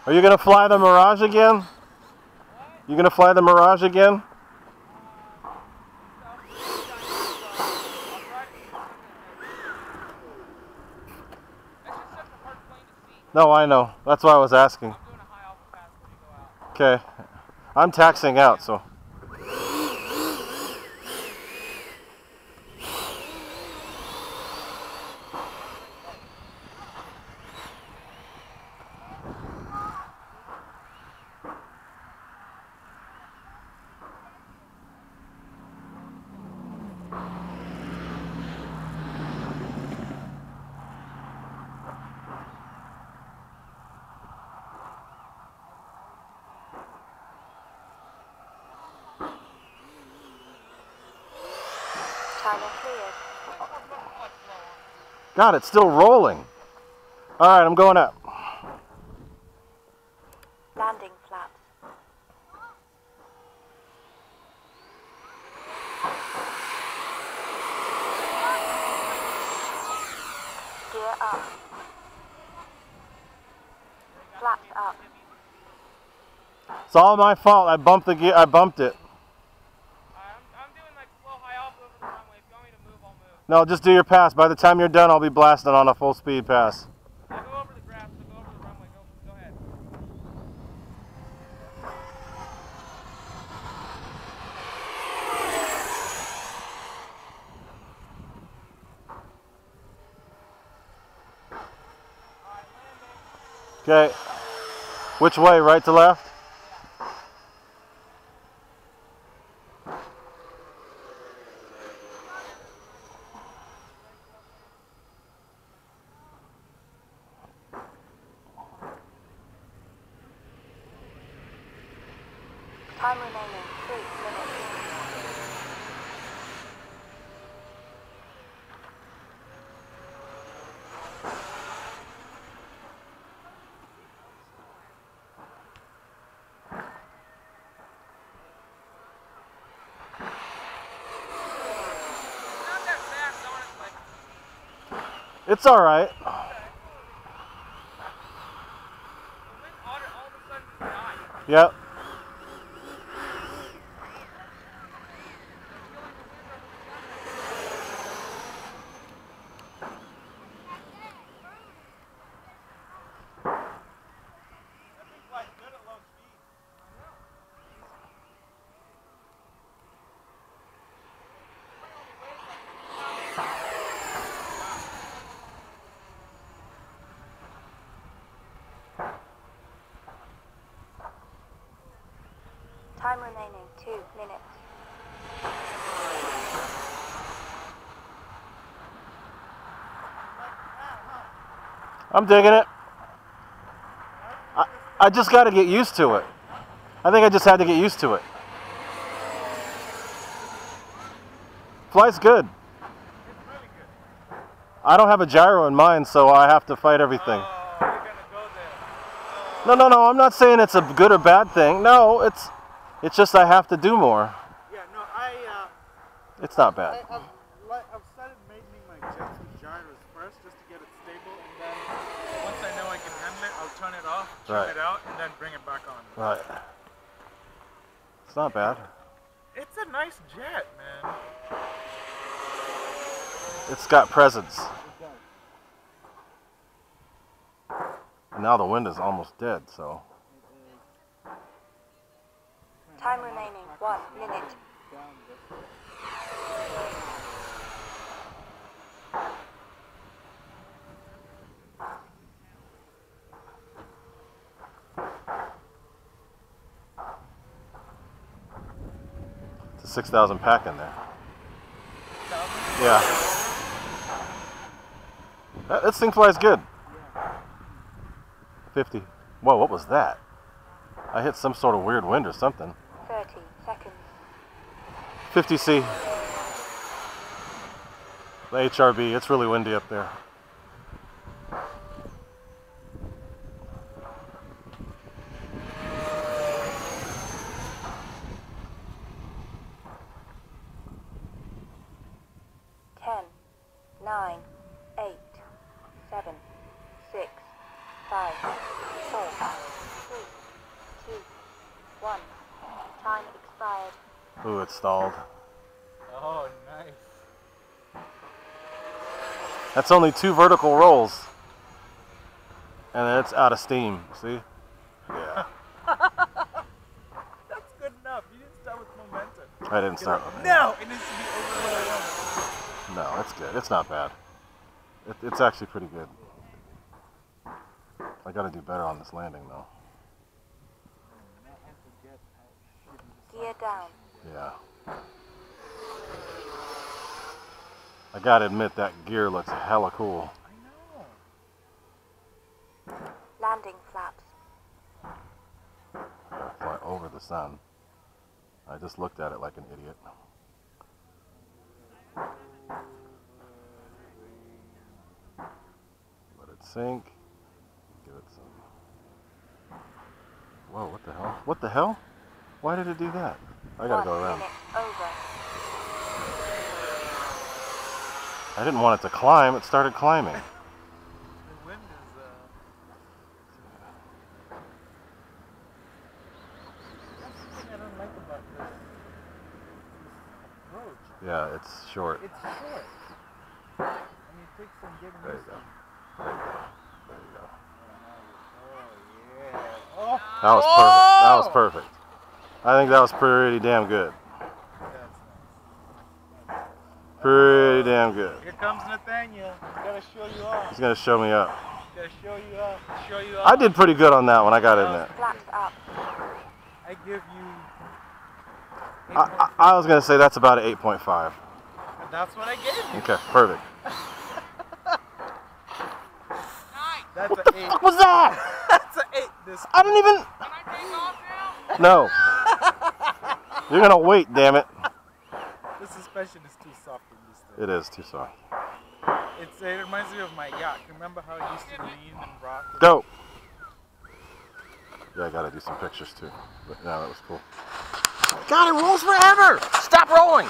Are you gonna fly the Mirage again? You gonna fly the Mirage again? No, I know. That's why I was asking. Okay. I'm taxiing out, so. God, it's still rolling. All right, I'm going up. Landing flaps. Gear up. Flaps up. It's all my fault. I bumped the gear. I bumped it. I'm doing like slow high off over the runway. If you want me to move, I'll move. No, just do your pass. By the time you're done, I'll be blasting on a full speed pass. I'll go over the grass. I'll go over the runway. Go ahead. Okay. Which way? Right to left? Time remaining 3 minutes. Not that fast, honestly. It's all right. The wind all of a sudden just died. Yep. Time remaining 2 minutes. I'm digging it. I just got to get used to it. I think I just had to get used to it. Flight's good. It's really good. I don't have a gyro in mine, so I have to fight everything. Oh, you're gonna go there. No. I'm not saying it's a good or bad thing. No, it's just I have to do more. Yeah, no, It's not bad. I've started making my jets with gyros first just to get it stable, and then once I know I can handle it, I'll turn it off, turn it out, and then bring it back on. Right. It's not bad. It's a nice jet, man. It's got presence. And now the wind is almost dead, so. Time remaining 1 minute. It's a 6,000 pack in there. Yeah. This thing flies good. 50. Whoa, what was that? I hit some sort of weird wind or something. 30 seconds. 50C. The HRB, it's really windy up there. Ten, 9, 8, 7, 6, 5, 4, it stalled. Oh, nice. That's only 2 vertical rolls. And then it's out of steam, see? Yeah. That's good enough. You didn't start with momentum. I didn't start with No, it needs to be over. No, it's good. It's not bad. It's actually pretty good. I gotta do better on this landing though. Gear down. Yeah. I gotta admit that gear looks hella cool. I know. Landing flaps. Gotta fly over the sun. I just looked at it like an idiot. Let it sink. Give it some. Whoa, what the hell? What the hell? Why did it do that? I gotta go 1 around. minute over. I didn't want it to climb, it started climbing. The wind is, that's the thing I don't like about this approach. Yeah, it's short. It's short. I mean, it takes some getting There you used go. to. There you go. There you go. Oh, yeah. Oh. That was perfect. That was perfect. I think that was pretty damn good. That's nice. Pretty damn good. Here comes Nathaniel. He's gotta show you off. He's gonna show me up. He's gotta show you off. Show you off. I did pretty good on that one, I gotta admit. Flaps up. I give you. I was gonna say that's about an 8.5. That's what I gave you. Okay, perfect. That's What an the 8. fuck was that? That's an 8. This. I didn't even. Can I take off now? No. You're gonna wait, damn it. The suspension is too soft in this thing. It is too soft. It reminds me of my yacht. Remember how it used to lean and rock? Go. Yeah, I gotta do some pictures too. But no, that was cool. God, it rolls forever! Stop rolling!